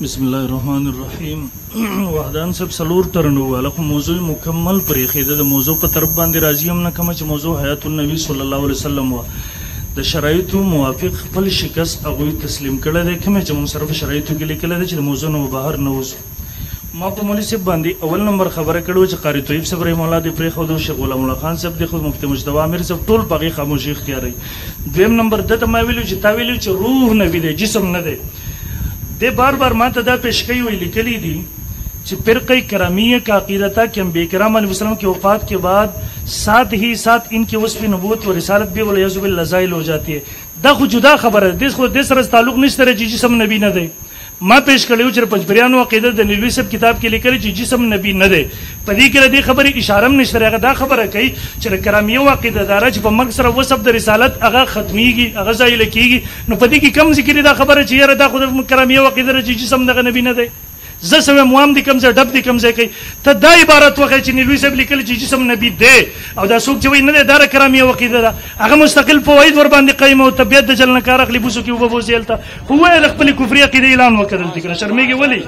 بسم الله الرحمن الرحیم. وحدان صاحب سلور ترنو والا خو موضوع مکمل پرې خېده د موضوع په طرف باندې راځي هم نه کوم چې موضوع حیات النبی صلی الله علیه وسلم و د شرایطو موافق خپل شکست هغوی تسلیم کړی دی کومې چې موږ سره په شرایطو کې لیکلی دی چې د موضوع نه بهر نه وځو. ما په مولوي صاحب باندې اول نمبر خبره کړې چې قاري طیب صاحب رحمه الله دې پرېښودو، شیخ غلام الله خان صاحب دې خود، مفتي مجتبی امیر صاحب ټول په هغې خاموشي اختیاروي. دویم نمبر ده ته ما ویلو چې تا ویلو چې روح نبي دی جسم نه دی. دے بار بار ماتا دا پیشکئی ہوئی لکلی دی کہ فرقہ کرامیہ کا عقیدہ تھا کہ انبیاء کرام علیہ وسلم کی وفات کے بعد ساتھ ہی ساتھ ان کی وصف نبوت و رسالت بھی والعیاذ باللہ زائل ہو جاتی ہے. دا خود جدا خبر ہے، دس خود دس رس تعلق نہیں سره چې جسم نبی نه دی. ما پیش کړیو چې پنځبریانو عقیده د نیلوی صاحب کتاب کې لیکل چې جسم نبی نه دی. په دې کې د خبرې اشاره هم نشته. هغه دا خبره کوي چې کرامیه عقیده دار چې په مرګ سره وصف د رسالت هغه ختميږي، هغه زایل کیږي. نو په دې کې کم ذکر دا خبره چې یاره دا خود کرامیه عقیده چې جسم دغه نبی نه دی. زه سوې موام دي کم ځای ډب دي کم ځای کوي. ته دا عبارت وکړې چې نیلوی صاحب لیکل چې جسم نبی دی او دا څوک چې وایي نه دی دا کرامیه عقیده ده، هغه مستقل فواید ور باندې قایم او طبیعت د جل نه کار اخلي بوسو کې وبوزیل ته خو وایي د خپل کفري عقیده اعلان وکړل دي کنه شرمېږي ولې.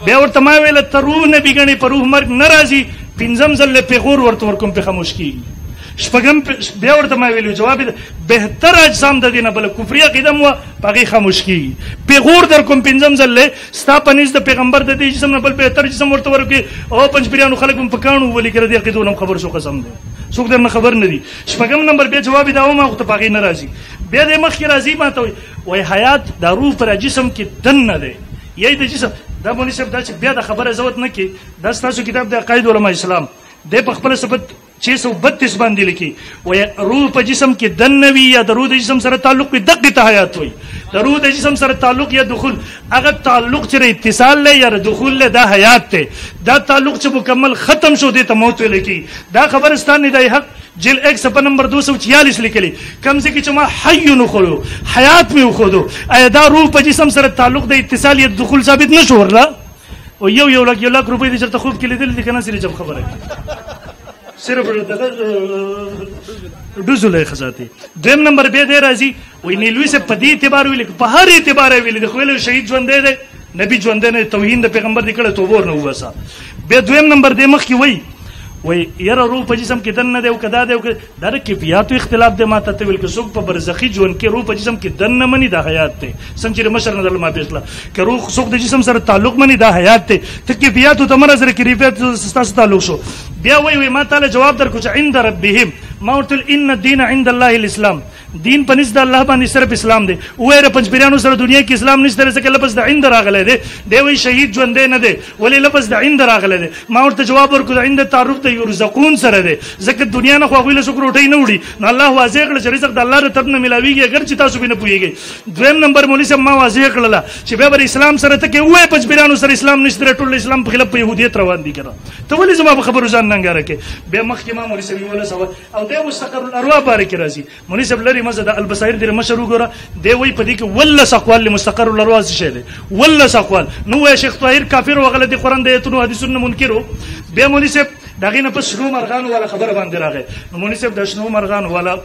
بیا ورته ما ویل ته روح نبی ګڼې په روح مرګ نه راځي. پنځم ځل پیغور ورته ورکوم په خاموش کېږي. شپږم بیا ورته ما ویلو جواب بهتر اجسام د دینه بل کفري عقیده مو پاغي خاموش کیږي. پیغور در کوم پنځم ځل ستا پنځ د پیغمبر د دې جسم نه بل بهتر جسم ورته ورکي او پنځبریانو خلک په کانو ولي کړ دي عقیده نو خبر شو قسم دی څوک درنه خبر نه دي. شپږم نمبر بیا جواب دا و ما خو ته پاغي نه راځي. بیا د مخ کې راځي ما ته وای حیات د روح پر جسم کې دن نه دی یی د جسم دا مونږ صاحب دا چې بیا د خبره زوت نه کی دا تاسو کتاب د عقاید علماء اسلام د په خپل صفت 632 باندې لیکي وای روح په جسم کې دن نوي یا د روح د جسم سره تعلق په دقه ته حیات وي. د روح د جسم سره تعلق یا دخول هغه تعلق چې اتصال له یا دخول له دا حیات ته دا تعلق چې مکمل ختم شو دي ته موت لیکي. دا خبرستان نه دی حق جل 1 صفحه نمبر 246 لیکلي کم سے چې ما حي نو خلو حیات می خودو ایا دا روح په جسم سره تعلق د اتصال یا دخول ثابت نشو ورلا او یو لک روپۍ د چرته خوب کې لیدل دي کنه سری جب خبره صرف ډوزله خزاتي. دویم نمبر به دی راځي وای نیلوی سے په دې اعتبار ویل په هر اعتبار ویل د خپل شهید ژوند دی نبی ژوند نه توهین د پیغمبر دی کړه توبه ورنه وسه. به دویم نمبر دی مخ کی وای یره روح په جسم کې دن نه دی او کدا دی دا د کیفیتو اختلاف دی. ما ته ویل کې څوک په برزخی ژوند کې روح په جسم کې دن نه مني دا حیات دی څنګه مشر نه ما پیښلا کې روح څوک د جسم سره تعلق مني دا حیات دی. ته کیفیتو تمره سره کیفیت ستاسو تعلق شو. بیا وای ما تعالی جواب درکو چې عند ربهم ما ورتل ان الدين عند الله الاسلام دین پنځ د الله باندې صرف اسلام دی. وایره پنځبریانو سره دنیا کې اسلام نشته ځکه لفظ د عند راغلی دی. دی وای شهید ژوند نه دی ولې لفظ د عند راغلی دی. ما ورته جواب ورکړ عند تعارف د یرزقون سره دی ځکه دنیا نه خو غویله سو روټي نه وړي نو الله واضح کړ چې رزق د الله تر نه ملاويږي اگر چې تاسو به نه پويږئ. دویم نمبر مولوی صاحب ما واضح کړل چې به بر اسلام سره ته کې وای پنځبریانو سره اسلام نشته ټول اسلام په خلاف په يهوديت روان دي کړه ته ولې زما په خبرو ځان ننګاره کې. به مخکې ما مولوی صاحب ولا سو او د مستقر الارواح بارک راځي مولوی صاحب لري مزه د البصائر د مشرو ګره دی وای په دې کې ولا سقوال مستقر الارواح شه دی ولا سقوال نو وای شیخ طاهر کافر وغله دي قران د ایتونو حدیثونو منکرو. به مولوی صاحب دغه نه پس شنو مرغان والا خبر باندې راغی. نو مولوی صاحب د شنو مرغان والا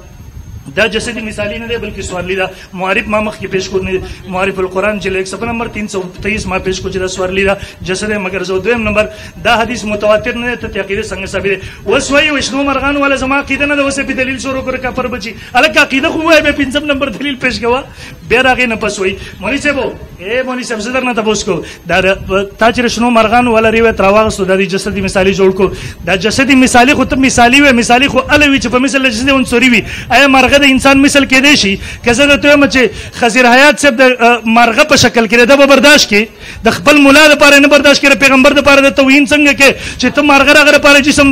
دا جسدی مثالی نه دی بلکې سوالی دا معرف ما مخ کې پیش کړنی معرف القرآن جلد 1 صفحه نمبر 323 ما پیش کو چې دا سوالی دا جسد مگر زو دویم نمبر دا حدیث متواتر نه ته عقیده څنګه ثابت وسوي وشنو مرغان ولا زما عقیده نه وسه په دلیل شروع کړ کا پر بچي الګ عقیده خو وای به پنځم نمبر دلیل پیش کوا بیا راغی نه پسوي مولوی صاحب مولوی صاحب زدر نه تاسو کو دا تا چې شنو مرغان ولا روایت راوغستو د جسدی مثالی جوړ کو دا جسدی مثالی خو ته مثالی و مثالی خو الوی چې په مثال جسدی عنصری وي اي مرغه د انسان مثال کې دی شي کزه ته چې خزر حیات صاحب د مرغه په شکل کې د برداشت کې د خپل مولا لپاره نه برداشت کړي پیغمبر لپاره د توهین څنګه کې چې ته مرغه راغره لپاره جسم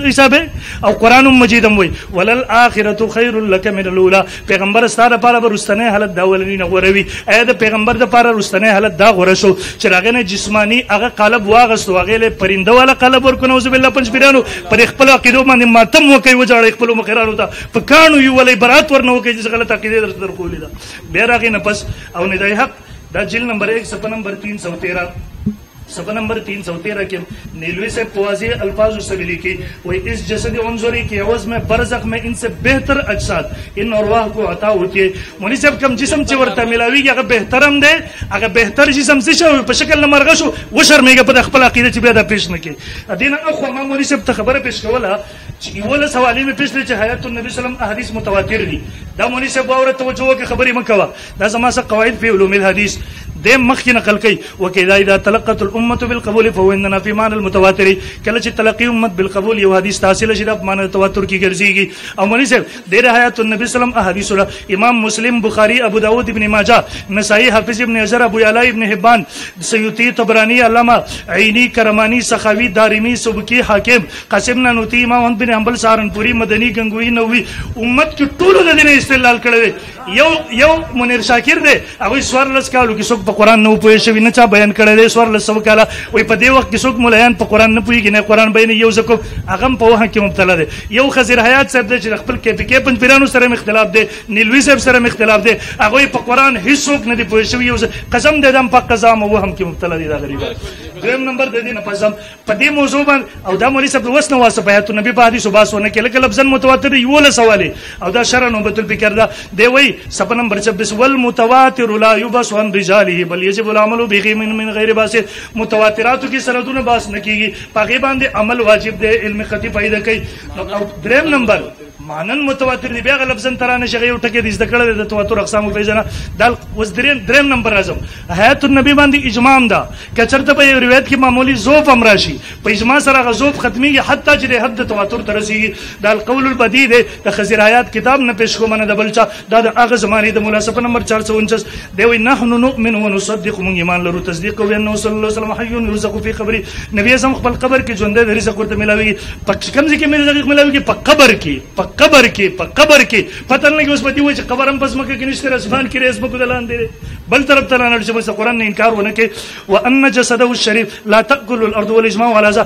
حساب او قران مجید وي ولل اخرته خير لك من الاولى پیغمبر ستاره لپاره ورستنه حالت دا ولني نه غوروي اې د پیغمبر لپاره ورستنه حالت دا غوړ شو چې راغنه جسمانی هغه قالب واغستو هغه له پرنده والا قالب ورکو نوذ بالله پنځبریانو پر خپل عقیده باندې ماتم وکي وجاړي خپل مخیرانو ته په کانو یو ولې برات ورنو کې چې غلط عقیده در کولې ده. بیا راغی نه پس او ندای حق دا جلد نمبر 1 صفحه نمبر 313 सफा नंबर 313 के नीलवी से वाज़ेह अल्फाज से लिखी वही इस जसद उन्ज़ुरी के एवज में बरज़ख में इनसे बेहतर अजसाद इन अरवाह को अता होती है। मुनी साहब कम जिस्म चिवरता मिलावी कि अगर बेहतरम दे अगर बेहतर जिस्म से शो बशकल न मरगशो वो शर्मेगा पद अखबल अकीदे ची बेदा पेश न के अदीना अखवा मा मुनी साहब खबर पेश कवला वला सवाली में पेश ले हयातुन नबी सल्लल्लाहु अलैहि हदीस मुतवातिर दी दा मुनी साहब और तवज्जो के खबरी मकवा दा जमा सा कवाइद फी उलूमिल हदीस देम मखी नकल कई वकदा इदा तलक़त अल उम्मत बिल कबूल फहुव इन्ना फी मान अल मुतवातिर कल ची तलक़ी उम्मत बिल कबूल ये हदीस तासिल शिदा मान तवातुर की गर्जीगी और मुनी साहब दे रहा है तो नबी सल्लल्लाहु अलैहि हदीस इमाम मुस्लिम बुखारी अबू दाऊद इब्न माजा नसाई हाफिज इब्न अज़र अबू याला इब्न हिब्बान सयूती तबरानी अल्लामा ऐनी करमानी सखावी दारिमी सुबकी हाकिम कासिम नानूती इमाम बिन हंबल सहारनपुरी मदनी गंगोई नवी उम्मत की टूल दिन इस्तेलाल करे यो यो मुनीर शाकिर दे अब स्वरलस कालू की सुख कुरान न पुए शवी न चा बयान करे दे स्वरलस सब काला वही पदे वक्त की सुख मुलायन प कुरान न पुई गिने कुरान बयान यो जको अगम पवह के मुब्तला दे यो खजीर हयात साहब दे खपल के पन पिरानु सरे में इख्तिलाफ दे नीलवी साहब सरे में इख्तिलाफ दे अगोई प कुरान हिस्सोक न दे पुए शवी यो कसम दे दम प कजाम वो हम के मुब्तला दे गरीब दोम नंबर दे दिन पजम पदे मौजू बन औ दा मोली सब वस न वास बयात नबी बादी सुबह सोने के लफ्जन मुतवातिर योल सवाले औ दा शरन नबतुल बिकरदा दे वही सप नंबर 26 वल मुतवातिर ला युबस वन रिजालिही बल यजिब अल अमल बिही min गैर बास मुतवातिरात की सरदुन बास न कीगी पाके बांदे अमल वाजिब दे इल्म खती पैदा कई दोम नंबर मानन मुतवातिर दी बेग लफ्जन तराने शगई उठके दिस दकड़ दे तवातुर अकसाम फैजना दल वस द्रेम नंबर आजम हयातुन नबी बांदी इजमाम दा कचरत पे रिवायत की मामूली जोफ अमराशी पे इजमा सरा जोफ खत्मी की हद तजरे हद तवातुर तरसी दल कौल बदी दे द खजीर आयात किताब न पेश को मन दबलचा दा आग जमानी द मुलासफ नंबर 449 देव नहनु नुमिन व नुसद्दिक मन ईमान लरु तस्दीक को व सल्लल्लाहु अलैहि वसल्लम हय्युन युरज़क़ु फी क़ब्री नबी आज़म खपल कब्र की जोंदे रिज़क़ को मिलावी कम से कम रिज़क़ मिलावी की कब्र की पता नहीं कि उस पति हुए कब्र हम पसम के निश्तर आसमान की रेस को दलान दे बल तरफ तलान से बस कुरान ने इनकार होने के व अन्न जसदहु शरीफ ला तअकुल अर्द वल इजमा वाला जा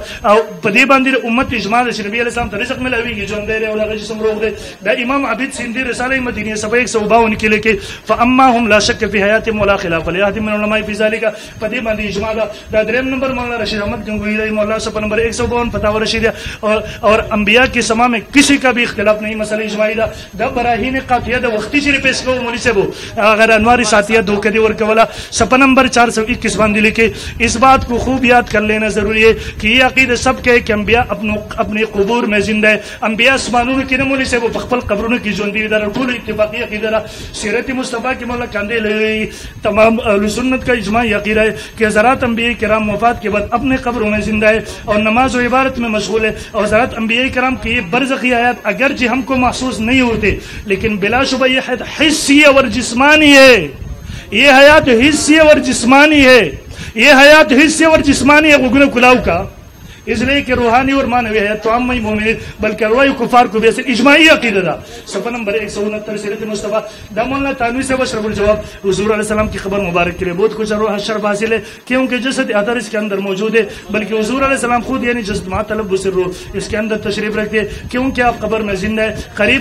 पदे बांदी उम्मत इजमा नबी अलैहि सलाम रिज़क़ मिलावी की जोंदे रे और जिसम रोक दे दा इमाम आबिद सिंधी रिसाले मदीनी सब 152 के लेके फअम्मा हम ला शक फी हयातिम वला खिलाफ लियातिम मिन उलमा फी ज़ालिका पदे बांदी इजमा दा द्रेम नंबर मौलाना रशीद अहमद गंगोई रही मौलाना सब नंबर 152 फतावा रशीद और अंबिया के समा में किसी का भी इख्तिलाफ नहीं मसला इजमाई दा बराहीन कातिया दा वक्ती से पेश को मुनी से वो अगर अनवारी साथिया दो कदी और कवला सपा नंबर 421 बांदी लिखे इस बात को खूब याद कर लेना जरूरी है कि ये अकीदा सब के कि अंबिया अपने कबूर में जिंदा है अंबिया आसमानों की नमूने से वो फखपल कब्रों की जोंदी इधर टूल इत्तिफाकी अकीदा सीरत मुस्तफा के मौला कांदे ले तमाम अहले सुन्नत का इजमाई अकीदा है कि हज़रात अंबिया किराम वफात के बाद अपने कब्रों में जिंदा है और नमाज और इबादत में मशगूल है और हज़रात अंबिया किराम की ये बरज़खी आयत अगर जी हमको महसूस नहीं होते लेकिन बिलाशुबा ये हयात हिस्सी और जिस्मानी है ये हयात हिस्सी और जिस्मानी है ये हयात हिस्सी और जिस्मानी है गुगने कुलाव का इसलिए कि रूहानी और मानवी हयात तो आम ही मोमिन बल्कि अरवाही कुफार को भी ऐसे इजमाई अकीदा था सफा नंबर 169 सीरत मुस्तफा दामोल्ला तानवी से बशरफुल जवाब हुजूर अलैहि सलाम की खबर मुबारक के लिए बहुत कुछ शर्फ हासिल है क्योंकि जसद अदर इसके अंदर मौजूद है बल्कि हुजूर अलैहि सलाम खुद यानी जसद मातलब्बुस रूह इसके अंदर तशरीफ रखते हैं क्योंकि आप कब्र में जिंदा है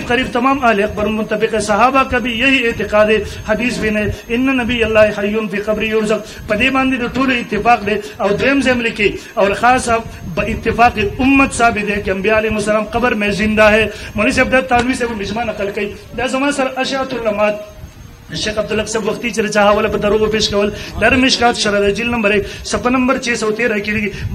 करीब तमाम अहले अकबर मुतफिक है सहाबा का भी यही एतिकाद है हदीस भी ने इन्न नबी अल्लाह हय्युन फी क़ब्री युरज़क़ पदे बांदी तो टूल इत्तिफाक दे और द्रेम से लिखी और खास इत्तिफाक उम्मत साबित है कि अंबिया अलैहिस्सलाम कब्र में जिंदा है मौलवी से अब्दुल तानवी से वो मिजमा नकल कई दा जमा सर अशअतुल लमात शेख अब्दुल सब वक्ती चरचा वाला बदरो पेश कवल दर मिशकात शरद जिल नंबर 1 सफा नंबर 613 की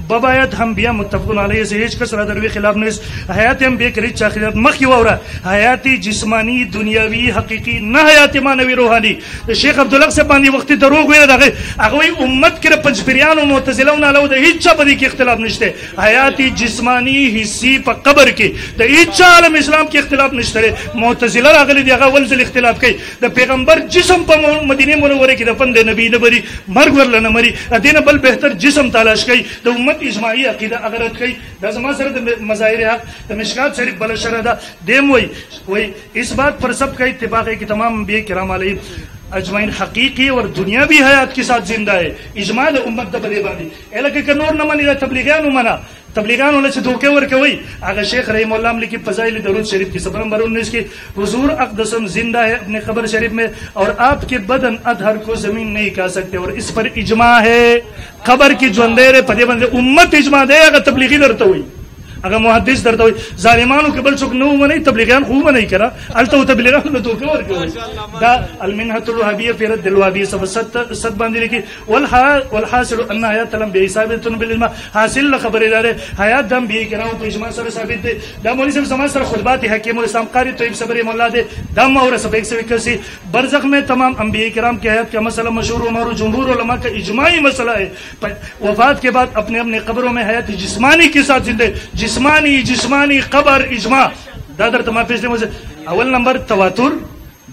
बबायत हम बिया मुत्तफकुन अलैहि से हिज का सरदर वे खिलाफ ने हयात हम बे करी चाखिरत मख युवा और हयाती जिस्मानी दुनियावी हकीकी न हयात मानवी रूहानी शेख अब्दुल से बांदी वक्ती दरो हुए दागे अगवई उम्मत के पंचपिरियान और मुतजिला नालो द इच्छा बदी के इख्तिलाफ निश्ते हयाती जिस्मानी हिस्सी प कब्र की द इच्छा आलम इस्लाम के इख्तिलाफ निश्ते मुतजिला अगली दिया वल से इख्तिलाफ कई द पैगंबर जिस्म पर मदीने मुनव्वरे की दफन दे नबी न बरी मर्ग वरला न मरी अदीन बल बेहतर जिस्म तलाश कई तो उम्मत इजमाई अकीदा अगरत कई दजमा सर मज़ाहिर हक द मिशकात शरीफ बल शरदा देम वही इस बात पर सब का इत्तिफाक है कि तमाम अंबिया किराम अलैहि اجمعین حقیقی اور دنیاوی حیات کے ساتھ زندہ ہے. اجماع د امت د بدی باندې الکه ک نور نه منی د تبلیغیانو منا تبلیغیانو له دوکه ورکوي. هغه شیخ رحم الله علیه کی فضائل درود شریف کی 7 نمبر 19 کی حضور اقدسم زندہ ہے اپنے قبر شریف میں اور آپ کے بدن اطہر کو زمین نہیں کھا سکتے اور اس پر اجماع ہے. قبر کی ژوندې په دې باندې امت اجماع دی. هغه تبلیغی درته وي هغه محدث درته وي ظالمانو کې بل څوک نو مني تبلیغیان خو مني کړه الته تبلیغیان له دوکه ورکوي. دا المنهة الوهابیه فی رد الوهابیه سب ست باندې لیکي والحاصل ان حیات لم بحسابه بالعلم حاصل خبر اداره حیات دم به کرام په اجماع سره ثابت دي. دا مولوی صاحب سماج سره خطبات حکیم الاسلام قاری طیب صبری مولا دے دم اور سب 181 برزخ میں تمام انبیاء کرام کی حیات کا مسئلہ مشہور عمر جمہور علماء کا اجماعی مسئلہ ہے. وفات کے بعد اپنے اپنے قبروں میں حیات جسمانی کے ساتھ زندہ جسمانی قبر اجماع دا در تمام پیش دے. اول نمبر تواتر،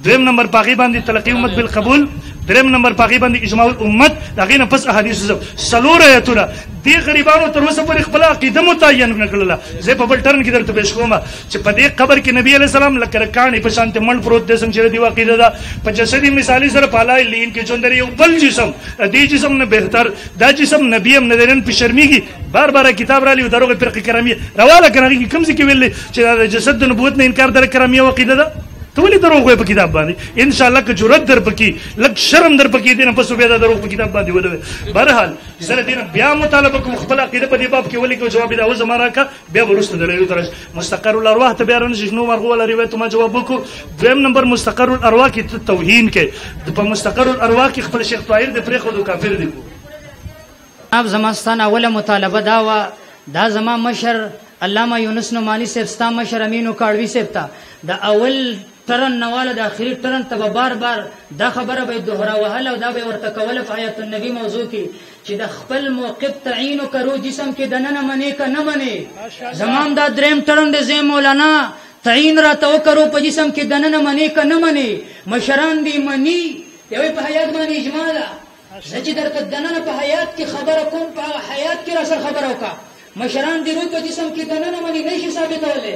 دویم نمبر پاکی باندې تلقی امت بالقبول، دریم نمبر پاکی باندې اجماع الامت، داغه نه پس احادیث سلور ایتونه دی غریبانو تر اوسه پر خپل عقیده متعین نکړله. زه په بل ټرن کې درته پیش کوم چې په دې قبر کې نبی علیہ السلام لکه رکانې په شانته مړ پروت دي څنګه دی عقیده دا په جسدی مثالی سره پالای لین کې چوندري یو بل جسم دې جسم نه بهتر دا جسم نبی هم نه درن په شرمېږي بار بار کتاب را لیو دروغه فرقه کرامي رواله کنه کوم ځکه ویل چې دا جسد د نبوت نه انکار در کرامي عقیده ده ته ولې دروغ وایې په کتاب باندې. ان شاء الله که جرأت در پکې لږ شرم در پکې دي نه پس بیا دا دروغ په کتاب باندې ولوي. بهرحال زه دې نه بیا مطالبه کوم خپل عقیده په دې باب کې ولې کو جواب دا و زما راکا بیا ورسته دلایل تر مستقر الارواح ته بیا رانه شنو مرغو ولا روایت ما جواب وکړو. دویم نمبر مستقر الارواح کې توهین کې په مستقر الارواح کې خپل شیخ طاهر د پرې خو کافر دی. اب زمستان اوله مطالبه دا و دا زما مشر علامه یونس نعمانی صاحب ستا مشر امینو کاړوی صاحب ته دا اول ټرن نواله د اخري ټرن ته بار بار دا خبره به دوهرا وهله او دا به ورته کوله په آیت النبی موضوع کې چې د خپل موقف تعین کرو جسم کې دننه منی که نه منی. زمام دا دریم ټرن د زی مولانا تعین را تو کرو په جسم کې دننه منی که نه منی. مشران دی منی یوه په حیات باندې اجماع ده. زه چې درته دننه په حیات کې خبره کوم په حیات کې را سره خبره وکړه. مشران دی روح په جسم کې دننه منی نشي ثابتولی.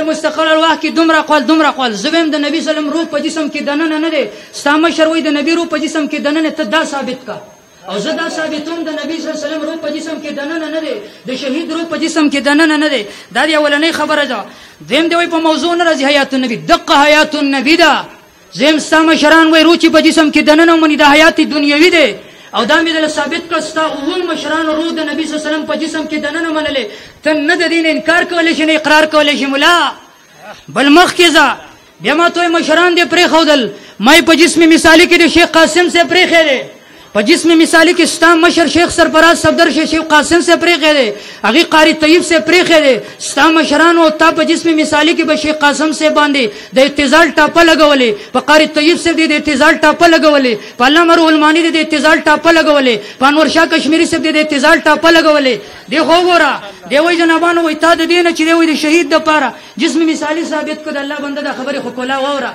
مستقل الواح کی دومره قول زویم د نبی سلام روح په جسم کې دننه نه دی. ستا مشر وای د نبی روح په جسم کې دننه ته دا ثابت کا او زه دا ثابتوم د نبی صلی الله علیه وسلم روح په جسم کې دننه نه دی. د شهید روح په جسم کې دننه نه دی. دا دی اولنۍ خبره ده. زم دی وای په موضوع نه راځي حیات النبی دقه حیات النبی دا. زم ستا مشران وای روح په جسم کې دننه منی د حیات دنیوي دی او دا مې دل ثابت کستا اول مشران روح د نبی صلی الله علیه وسلم په جسم کې دننه منلې ته نه د دین انکار کولای شي نه اقرار کولای شي. مولا بل مخ کې ځه بیا ما ته مشران دې پرې خودل مې په جسم مثالی کې د شیخ قاسم سے پرې خېره په جسم مثالی کې ستا مشر شیخ سرفراز صفدر شیخ قاسم سے پرې خېره هغه قاری طیب سے پرې خېره ستا مشران او تا په جسم مثالی کې به شیخ قاسم سے باندې د اتصال ټاپه لګولې په قاری طیب سے د اتصال ټاپه لګولې په علامه المانی د اتصال ټاپه لګولې په انور شاه کشمیری سے د اتصال ټاپه لګولې. دی خو ګوره دی وای جنابانو وای تا د دینه چې دی وای د شهید د پاره جسم مثالی ثابت کړه الله بنده د خبره خو کولا وره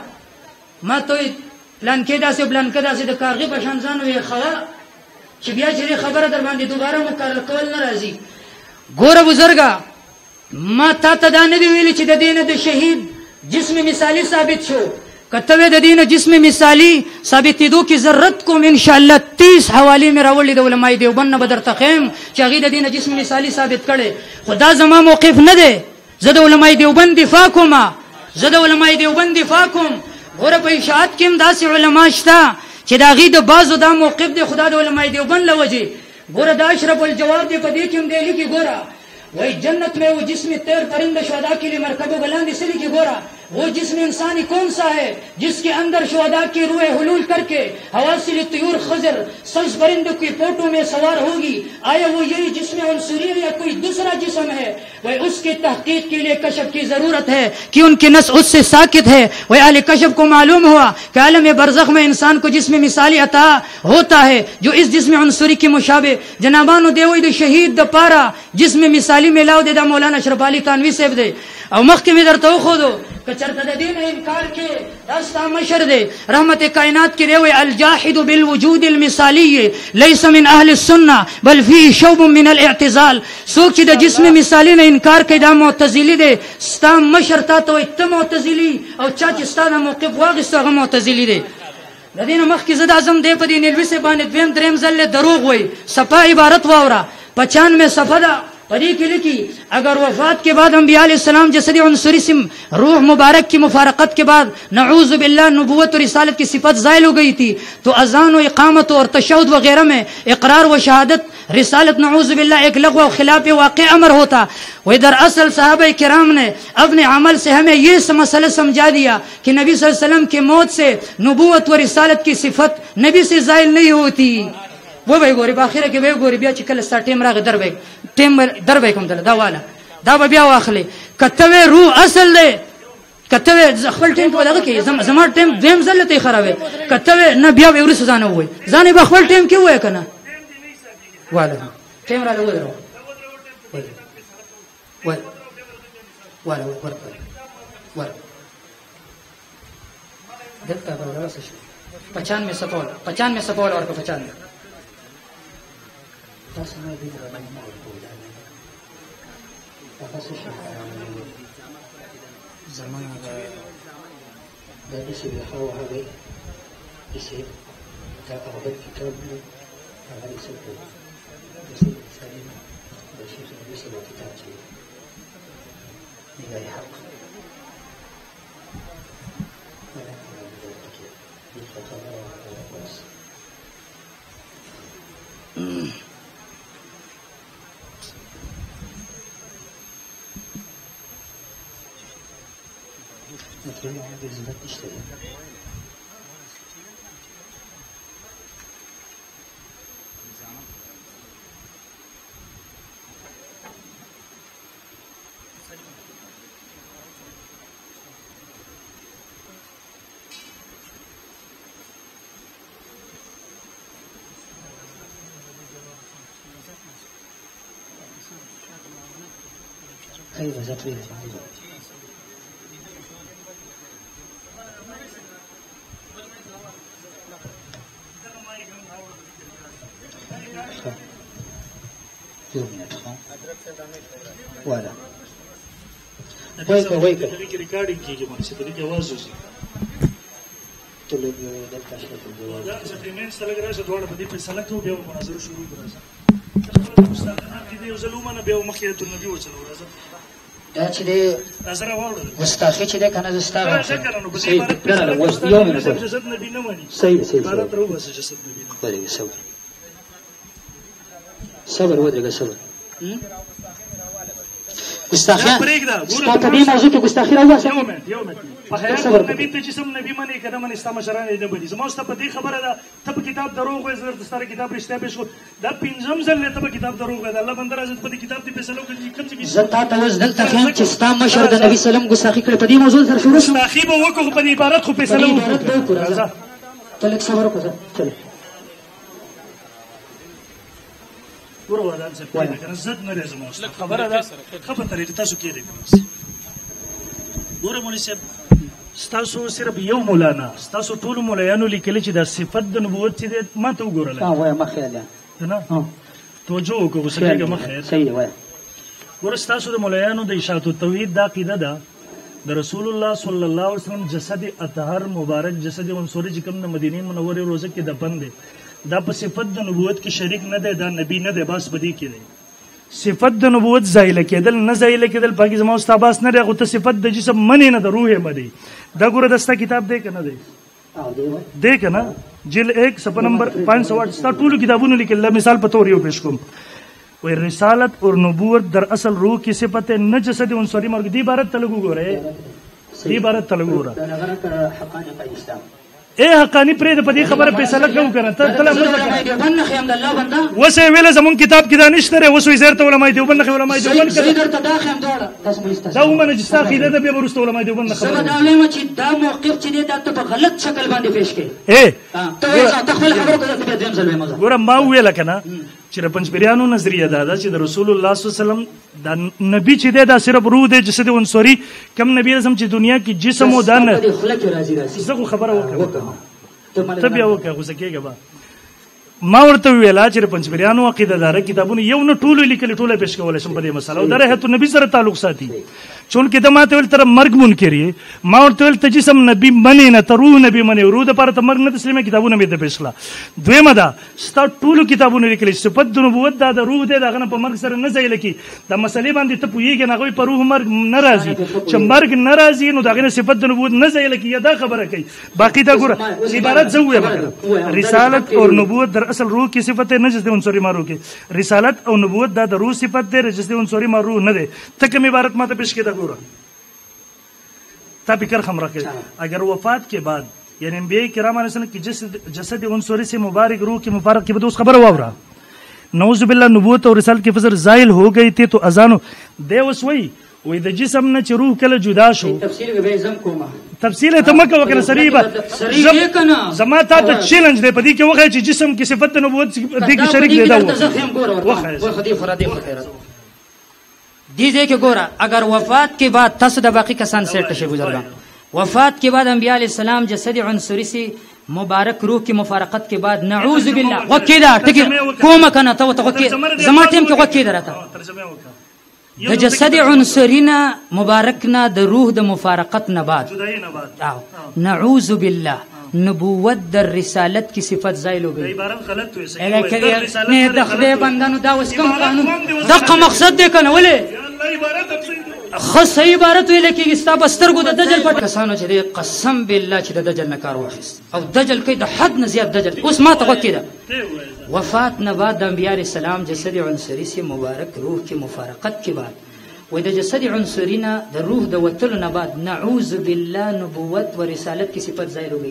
ما ته پلان کې داسې د کارغي په شان ځان وي خوا چې بیا چې خبره در باندې دوباره مکرر کول نه راځي. ګوره بزرګا ما تا ته دا نه دی ویلي چې د دینه د شهید جسم مثالی ثابت شو. کته د دینه جسم مثالی ثابتېدو کې ضرورت کوم ان شاء الله 30 حواله مې راوړل د علماء دیوبند نه بدر تخیم چې هغه د دینه جسم مثالی ثابت کړي. خدا زما موقف نه دی. زه د علماء دیوبند دفاع کوم. ګوره په اشاعت کې هم داسې علما شته چې د هغې د بعضو دا موقف دی خدا د علماء دیوبند له وجې. ګوره دا اشرف الجواب دی په دې کې هم دی لیکي ګوره وہی جنت میں وہ جسم تیر پرندہ شہداء کے لیے مرکب بلند اس لیے کہ گورا وہ جسم انسانی کون سا ہے جس کے اندر شہداء کی روح حلول کر کے حواصل طیور خضر سبز پرندوں کی پوٹوں میں سوار ہوگی. آیا وہ یہی جسم عنصری ہے یا کوئی دوسرا جسم ہے؟ وہ اس کی تحقیق کے لیے کشف کی ضرورت ہے کہ ان کی نس اس سے ساکت ہے. وہ اہل کشف کو معلوم ہوا کہ عالم برزخ میں انسان کو جسم مثالی عطا ہوتا ہے جو اس جسم عنصری کے مشابہ. جنابانو دیوی د شہید د پارا جسم مثالی میلاو دے دا مولانا اشرف علی تانوی صاحب دے او مخکې مې درته وښودو که چېرته د دې نه انکار کې دا ستا مشر دی رحمت کائنات کې دی وایي الجاحد بالوجود المثالی لیس من اهل السنه بل فيه شوب من الاعتزال. څوک چې د جسم مثالی نه انکار کوي دا معتزلي دی. ستا مشر تا ته وایي ته معتزلي او چا چې ستا د موقف واخیست هغه معتزلي دی. د دې نه مخکې زه دا ځم دی په دې نیلوي صاحب باندې دویم دریم ځل دروغ وایي صفا عبارت واوره 95 صفحه ده پدې کې لیکي اگر وفات کے بعد انبیاء علیہ السلام جسدی عنصری سے روح مبارک کی مفارقت کے بعد نعوذ باللہ نبوت اور رسالت کی صفت زائل ہو گئی تھی تو اذان و اقامت اور تشہد وغیرہ میں اقرار و شہادت رسالت نعوذ باللہ ایک لغو و خلاف واقع امر ہوتا وہ در اصل صحابہ کرام نے اپنے عمل سے ہمیں یہ مسئلہ سمجھا دیا کہ نبی صلی اللہ علیہ وسلم کی موت سے نبوت و رسالت کی صفت نبی سے زائل نہیں ہوتی و به ګوري په اخره کې به ګوري بیا چې کله ستا ټیم راغی در به کوم دا والا دا به بیا واخلي کته روح اصل دی کته خپل ټیم په دغه کې زما ټیم دیم ځل ته خرابې کته نه بیا به ورس ځانه وای ځانه به خپل ټیم کې وای کنه والا ټیم را لګو وای والا ور دلته به راس شي 95 سپول ورکو 95 That's not even a زمان ده بيصير يحاول هذا يصير كأغلب كتاب هذا يصير سليم بيصير بيصير كتاب شيء إلى حق مثلا هذه زبدة تشتري أيوة زبدة والا وایکه ریکارډینګ کیږي مونږ څه دې आवाज وسی ته له دلته شته دا چې پیمنټ سره راځي دوه په دې فیصله کوو بیا مناظره شروع کړو استادانه دې یو ظلمونه بیا مخیت النبی وچلو راځه دا چې دې نظر واوړل واستاخه چې دې کنه زستا صحیح نه وست یو نه جسد نبی نه مانی صحیح عبارت رو بس جسد نبی نه بلې صبر ودرګه صبر ګستاخی په دې موضوع کې ګستاخی راوځه یو منټ په حیات نبی ته چې سم نبی منی کده من اسلام شرانه دې بلی زموږ ته په دې خبره ده ته په کتاب دروغ وې زړه ستاره کتاب رښتیا پېښ دا پنځم ځل ته په کتاب دروغ ده الله بندر عزت په دې کتاب دې فیصله کوي کوم څه زتا ته وز دلته خیم چې ستا مشر د نبی سلام ګستاخی کړ په دې موضوع سره شروع شو ګستاخی به وکړو په عبارت خو فیصله وکړو تلک صبر وکړه چل ورو ودان څه کنه زد نه لازم خبره ده خبره طریقه تاسو کې دی ګوره مولوی صاحب ستاسو صرف یو مولانا ستاسو ټول مولایانو لیکلي چې د صفت د نبوت چې ما ته وګورل ها وای مخه ده نه توجه وکړو څنګه مخه صحیح وای ګوره ستاسو د مولایانو د اشاعت التوحید دا عقیده ده د رسول الله صلی الله علیه وسلم جسد اطهر مبارک جسد عنصری چې کوم د مدینه منوره روزه کې دفن دی دا په صفت د نبوت کې شریک نه دی دا نبی نه دی بس بدی کې دی صفت د نبوت زایل کېدل نه زایل کېدل پاکي زما استاد باس نه راغو ته صفت د جسم منی نه د روح مدي دا ګوره دستا کتاب دی کنه دی دی کنه جل 1 صفحه نمبر 508 ستا ټول کتابونو لیکل مثال په تور یو پیش کوم و رسالت اور نبوت در اصل روح کی صفت نه جسد عنصری مرګ دی عبارت تلګو ګوره دی عبارت تلګو ګوره اے حقانی پرې د پدې خبره فیصله کوو کنه ته تل موږ وسه ویله زمون کتاب کې دانش تر وسه زیرته علماء دیوبند خو علماء دیوبند کړه دا ومنه چې ساخیده د به ورسته علماء دیوبند خبره دا علماء چې دا موقف چې دا ته په غلط شکل باندې پیش کړي اے ته خپل خبره کوي ته دیم ځل مزه ګوره ما ویل کنه چې د پنځپریانو نظریه دا چې د رسول الله صلی الله علیه وسلم دا نبی چې دا صرف روح دی جسد عنصری کم نبی اعظم چې دنیا کې جسم او دان زه خبره وکړم ته بیا وکړه غوسه کېږه با ما ورته ویلا چې پنځپیرانو عقیده دار کتابونه یو نه ټولو لیکل ټوله پیش کول شم په دې مسله او د رحمت النبي سره تعلق ساتي چون کې د ماته ول تر مرګ منکرې ما ورته ول ته جسم نبی منی نه تر روح نبی منی ورو د پر ته مرګ نه تسلیمه کتابونه مې د پیشلا دویمه دا ستا ټولو کتابونه لیکل صفت د نبوت دا د روح دی دا غنه په مرګ سره نه ځای لکی د مسلې باندې ته پوېږي نه غوي په روح مرګ ناراضي چې مرګ ناراضي نو دا غنه صفت د نبوت نه ځای لکی دا خبره کوي باقی دا ګوره عبارت زوې مګر رسالت او نبوت در اصل روح کی صفت ہے نجس عنصری مارو کی رسالت او نبوت دا روح صفت ہے نجس عنصری مارو نه ده تک عبارت ما ته پیش کړه ګوره تا فکر خم رکھے اگر وفات کے بعد یعنی انبیاء کرام علیہ السلام کی جسد عنصری سے مبارک روح کی مبارک کی بدوس خبر ہوا رہا نعوذ باللہ نبوت اور رسالت کی فضل زائل ہو گئی تھی تو اذان دے وسوئی وې د جسم نه چې روح کله جدا شو تفصیل به زم کومه تفصیل ته مکه وکړه سریبه زما تا ته چیلنج دی په دې کې وغه چې جسم کې صفت نبوت دې کې شریک دی دا وخه خدي فرادي خیرت دیجئے کہ گورا اگر وفات کے بعد تاسو د باقی کسان سیٹ شي بزرگان وفات کے بعد انبیاء علیہ السلام جسد عنصری سے مبارک روح کی مفارقت کے بعد نعوذ باللہ وکیدا ٹھیک کومه کنه تو وکید زما ټیم کې وکید راته د جسد عنصرینا مبارکنا د روح د مفارقت نه بعد نعوذ باللہ نبوت در رسالت کی صفت زائل ہو گئی نه د خدای بندانو دا وس کوم قانون دغه مقصد دی کنه ولې خو صحیح عبارت ویل کېږي ستا بسترګو د دجل پټ کسانو چې قسم بالله چې د دجل نه کار واخیست او دجل کوي د حد نه زیات دجل اوس ما ته وکیده وفات نه بعد د انبیاء علیہ السلام جسد عنصری سے مبارک روح کی مفارقت کے بعد و د جسد عنصرینا د روح د وتلو نه بعد نعوذ بالله نبوت و رسالت کی صفت ظاهر ہو گئی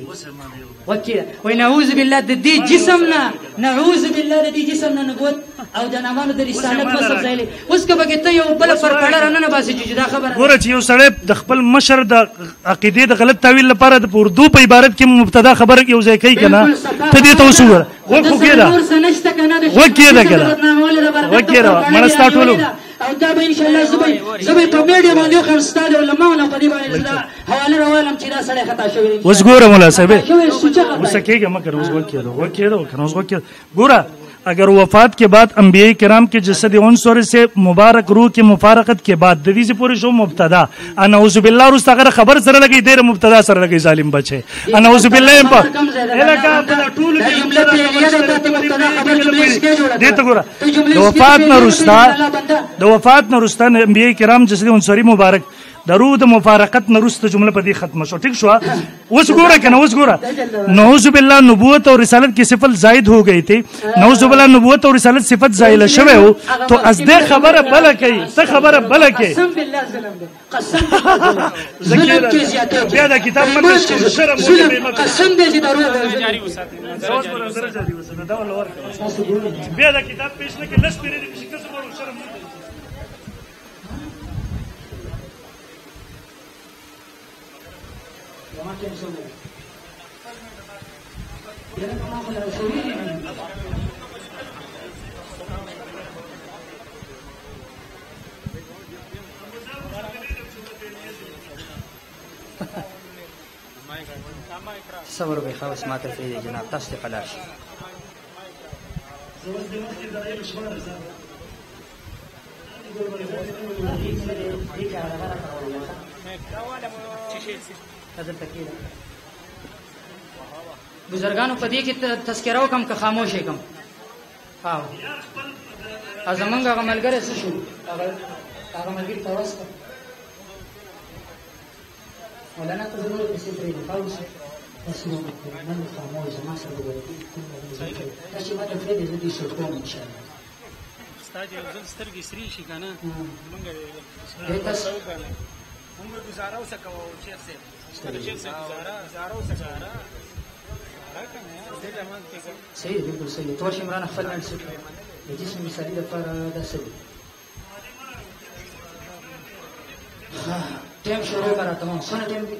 وکیل و نعوذ بالله د دې جسم نه نعوذ بالله د دې جسم نه نبوت او د نامانو د رسالت وصف ظاهر اوس که بګی ته یو بل پر کړه نه باسي چې دا خبره ګوره چې یو سړی د خپل مشر د عقیده د غلط تعویل لپاره د اردو په عبارت کې مبتدا خبره یو ځای کوي کنه ته دې ته وسوره وکیدا وکیدا منستا ټولو او دا به ان شاء الله زبې په میډیا باندې خو استاد علماء نه په دې باندې حواله راولم چې دا سړی خطا شوی اوس ګوره مولا صاحب اوس کېږه مګر اوس وکیدا کنه اوس وکیدا ګوره اگر وفات کے بعد انبیاء کرام کے جسد عنصر سے مبارک روح کی مفارقت کے بعد ددی سے پوری شو مبتدا انعوذ باللہ رست اگر خبر سره لګی دیر مبتدا سره لګی ظالم بچے انعوذ باللہ په الکا ټول دې ته ګوره د وفات نه رستا انبیاء کرام جسد عنصری مبارک درو د مفارقت نه رسته جمله په دې ختمه شو ٹھیک شو اوس ګوره کنه اوس ګوره نعوذ باللہ نبوت اور رسالت کی صفت زائد ہو گئی تھی نعوذ باللہ نبوت اور رسالت صفت زائل شوه ہو تو از دې خبره بل کوي ته خبره بل کوي قسم بالله ظلم ده ظلم کې زیاته بیا دا کتاب مته شرم قسم دې چې درو جاری وساته دا ولور بیا دا کتاب پیش نه کې لس پیری دې چې کس ورو شرم صبر به خلاص ما ته فری جناب تاسو ته خلاص بزرگانو په دې کې تذکرہ وکم که خاموش کم ها ازمنګ هغه ملګری څه شو هغه ملګری تاسو مولانا ته ضرورت نشي پرې خالص بس نو من خاموش ما سره وګورئ چې ما ته فری دې شو کوم ان شاء الله استاد یو ځل سترګې سری شي کنه موږ تاسو گزارا وسکو شیخ سے گزارا وسکو صحیح بالکل صحیح تو شمران خپل منسوب د جسم مثالي لپاره دا صحیح ټیم شروع کړه تمام څونه ټیم دی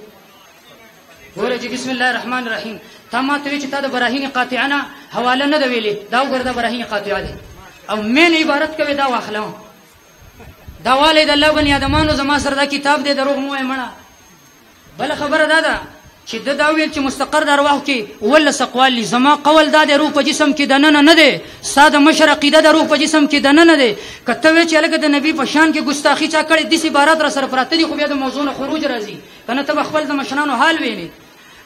ګوره چې بسم الله الرحمن الرحیم تا ما ته چې تا د براهین قاطعانه حواله نه دی ویلې دا وګوره د براهین قاطعه دي او مین عبارت کوي دا واخلم دا والد الله بني ادمانو زما سره دا کتاب دی دروغ مو مړه بل خبره دا ده چې دا ویل چې مستقر د ارواح کې ولس اقوال لي زما قول دا د روح په جسم کې دننه نه دی ساده مشر عقیده د روح په جسم کې دننه دی کته وی چې لکه د نبی په شان کې ګستاخی چا کړي د عبارت را سره پراته دي خو بیا د موضوع نه خروج راځي کنه ته خپل د مشرانو حال ویني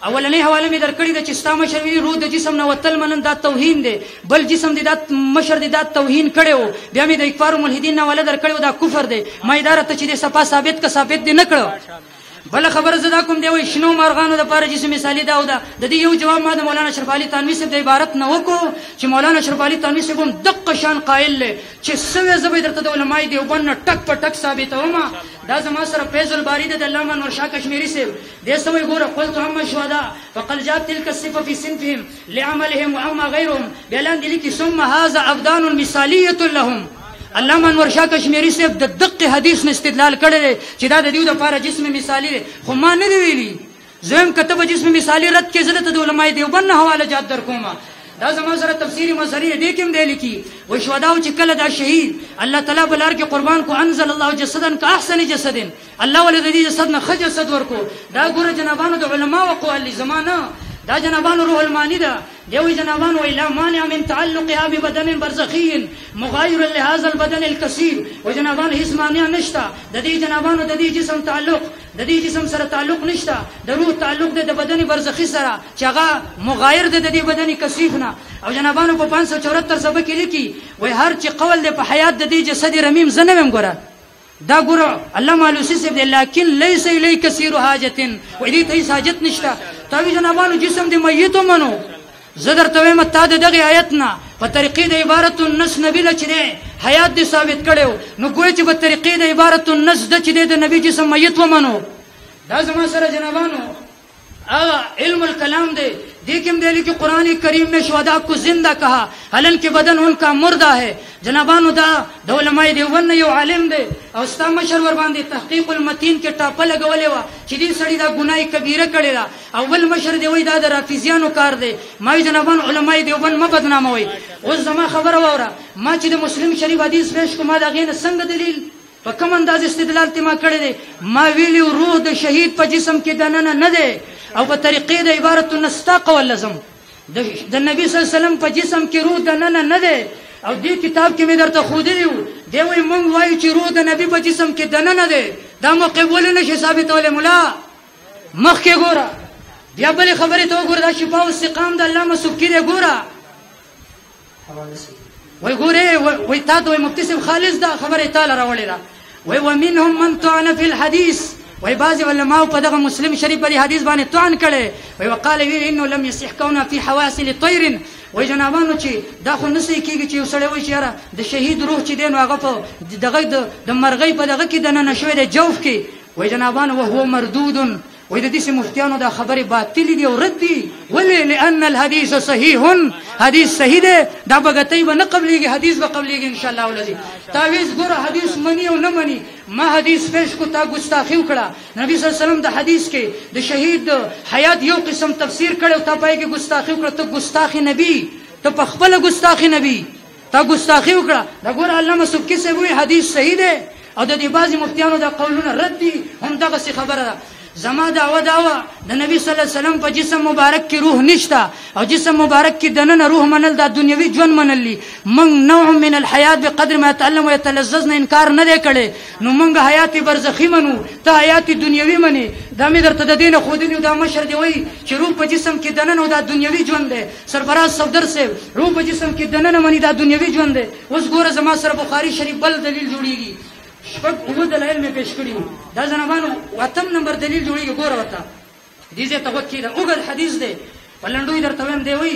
اولنې حواله می درکړی د چې ستا مشر وی روح د جسم نه وتل منن دا توهین دی بل جسم دی دا مشر دی دا توهین کړو بیا می د کفار ملحدین نه ول درکړو دا کفر دی ما اداره ته چې د صفه ثابت کا ثابت دی نه کړو بل خبر زدا کوم دی وای شنو مارغانو د پاره جسم مثالی دا او دا د دې یو جواب ما د مولانا اشرف علي تنوي صاحب د عبارت نه وکړو چې مولانا اشرف علي تنوي صاحب هم دقه شان قائل لې چې سوي زبې درته د علماء دی وبن ټک په ټک ثابتوما دا زما سره فیض الباری د علامه نور شاه کشمیری صاحب دې سوي ګوره قلت هم شهدا فقد جاءت تلك الصفه في صنفهم لعملهم واما غيرهم بلان دي لك ثم هذا ابدان مثاليه لهم علامه انور شاه کشمیری صاحب د دقه حدیث نه استدلال کړی چې دا د دیو د لپاره جسم مثالی دی خو ما نه ویلي زم کتب جسم مثالی رد کې زړه ته د علماء دیوبند حواله جات در کومه دا زما سره تفسیری مصری دې کوم دی لیکي و شهدا چې کله دا شهید الله تعالی بلار کې قربان کو انزل الله جسدن کا احسن جسدن الله ولذي جسد نه خ جسد ورکو دا ګوره جنابانو د علما او قوال زمانه دا جنابانو روح المانی دا دیوی جنابانو لا مانع من تعلقها ببدن برزخي مغاير لهذا البدن الكثير وجنابانو هیڅ مانع نشتا د دې جنابانو د دې جسم تعلق د دې جسم سره تعلق نشتا د روح تعلق د بدن برزخي سره چې هغه مغایر د دې بدن کثیف نه او جنابانو په 574 سبق کې لیکي وای هر چې قول د په حیات د دې جسد رمیم زنوم ګره دا ګوره علامه علوسی صاحب لكن ليس الی کثیر حاجت و دې ته حاجت نشتا تاوی جنابانو جسم دی میت منو زدر تویم تا دغه آیت نه په طریقې د عبارت النص نبی لچ دی حیات دی ثابت کړو نو ګوي چې په طریقې د عبارت النص د چ دی د نبی جسم میت ومنو دا زما سره جنابانو علم الکلام دی دیکھیں دہلی کی قرآن کریم میں شہداء کو زندہ کہا حالن کے بدن ان کا مردہ ہے جنابانو دا علماء دیوبند یو عالم دے او ستا مشر ور باندې تحقیق المتین کې ټاپه لګولې و چې دې سړی دا ګناي کبیره کړی دا اول مشر دی وای دا د رافضیانو کار دی ما جنابانو علماء دیوبند ما بدناموي اوس زما خبر وره ما چې د مسلم شریف حدیث پیش کوم دا غینه څنګه دلیل په کوم انداز استدلال ته ما کړی دی ما ویلی روح د شهید په جسم کې دننه نه دی او په طریقې د عبارت النستاق ولزم د نبی صلی الله علیه وسلم په جسم کې روح دننه نه دی او دې کتاب کې مې درته خودلی و دی وای مونږ وایو چې روح د نبی په جسم کې دننه دی دا مقبول نشي ثابتول مولا مخ کې ګوره بیا بل خبره ته ګوره دا شفاء او استقام د علامه سبکی دی ګوره وای ګوره وای تا ته مفتی خالص دا خبره تعالی راوړی دا وای ومنهم من طعن في الحديث وای بعض علماء په دغه مسلم شریف په حدیث باندې طعن کړي وای وقال وی انه لم يصح كونه في حواسل طير وای جنابانو چې دا خو نسې کیږي چې وسړی وای چې د شهید روح چې دین هغه په دغه د مرغۍ په دغه کې د نه نشوي د جوف کې وای جنابانو وهو مردود وای د دې مفتیانو دا خبره باطل دي او رد دي ولې لان الحديث صحيح حدیث صحیح ده دا بغتای و نه قبليږي حدیث به قبليږي ان شاء الله ولذي تعویذ ګوره حدیث منی او نه منی ما حدیث پیش کو تا ګستاخی وکړه نبی صلی الله علیه وسلم د حدیث کې د شهید حیات یو قسم تفسیر کړو تا پای کې ګستاخی وکړه ته ګستاخی نبی ته په خپل ګستاخی نبی تا ګستاخی وکړه دا ګوره علامه سبکی سے وی حدیث صحیح ده او د دې بعضی مفتیانو دا قولونه رد دي هم دغه څه خبره ده زما دعوه د نبی صلی الله علیه وسلم په جسم مبارک کې روح نشتا او جسم مبارک کې دننه روح منل دا دنیوي ژوند منلی من نوع من الحیات بقدر ما يتعلم ويتلذذ نه انکار نه دی کړي نو موږ حیات برزخی منو ته حیات دنیوي منی دا مې درته د دینه خو دې دا مشر دی وای چې روح په جسم کې دننه دا دنیوي ژوند دی سرفراز صفدر سے روح په جسم کې دننه منی دا دنیوي ژوند دی اوس ګوره زما سره بخاری شریف بل دلیل جوړیږي شپږ اوه دلایل مې پیش کړي دا جنابانو واتم نمبر دلیل جوړیږي ګوره وته دې ته وکړه اوګل حدیث دی ولندوی درته ویم دی وای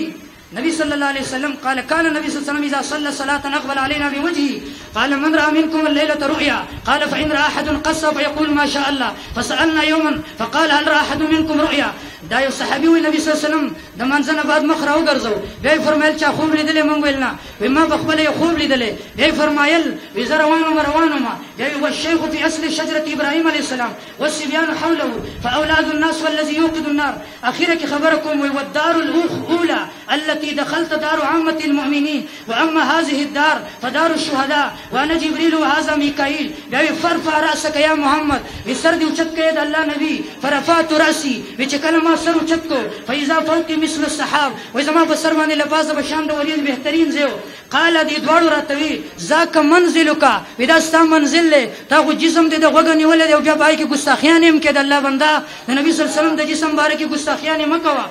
نبی صلی الله علیه وسلم قال كان النبي صلى الله عليه وسلم اذا صلى صلاه اقبل علينا بوجهه قال من راى منكم الليله رؤيا قال فان راى احد قص فيقول ما شاء الله فسالنا يوما فقال هل راى احد منكم رؤيا دا یو صحابي وي نبی صلی الله علیه وسلم د منځنه بعد مخ راو ګرځو بیا فرمایل چې خوب لیدلې مونږ ویلنا ما بخبل یو خوب لیدلې بیا فرمایل وی روانو ما بیا یو الشيخ في اصل شجره ابراهيم عليه السلام والصبيان حوله فاولاد الناس والذي يوقد النار اخرك خبركم والدار الاولى التي دخلت دار عامه المؤمنين واما هذه الدار فدار الشهداء وانا جبريل وهذا ميكائيل بیا فرفع راسك يا محمد وسردي وچت کید الله نبی فرفعت راسي وچ کلمه زما سر اوچت کو فاذا فوقي مثل السحاب و زما په سر باندې لباس به شان د ورین بهترین زیو قال دې دواړو راتوي ذاک منزلک ودا ستا منزل له تا خو جسم دې د غوګ نیولې او بیا پای کې ګستاخیان هم کې د الله بندا د نبی صلی الله علیه وسلم د جسم باره کې ګستاخیان مکوا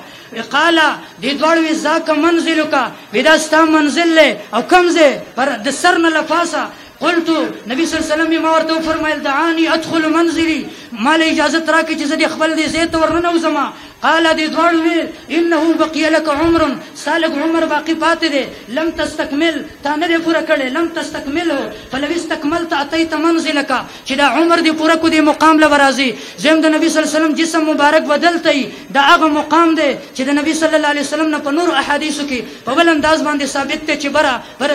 قال دې دواړو ذاک منزلک ودا ستا منزل له او کمزه پر د سر نه لفاسه قلت نبی صلی الله علیه وسلم ما ورته فرمایل دعانی ادخل منزلي ما له اجازه راکې چې زه خپل دې زیت ورننه وزما قال دې دوړ ویل انه بقي لك عمر سالك عمر باقي پاتې دي لم تستكمل تا نه پورا کړي لم تستكمله فلو استكملت اتيت منزلك چې دا عمر دې پورا کو دې مقام له ورازي زم د نبی صلی الله علیه وسلم جسم مبارک بدلتي دا هغه مقام دی چې د نبی صلی الله علیه وسلم نه په نور احادیثو کې په بل انداز باندې ثابت دی چې بر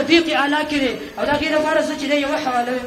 رفیق اعلی کې او دا غیر فارس چې دی یو حواله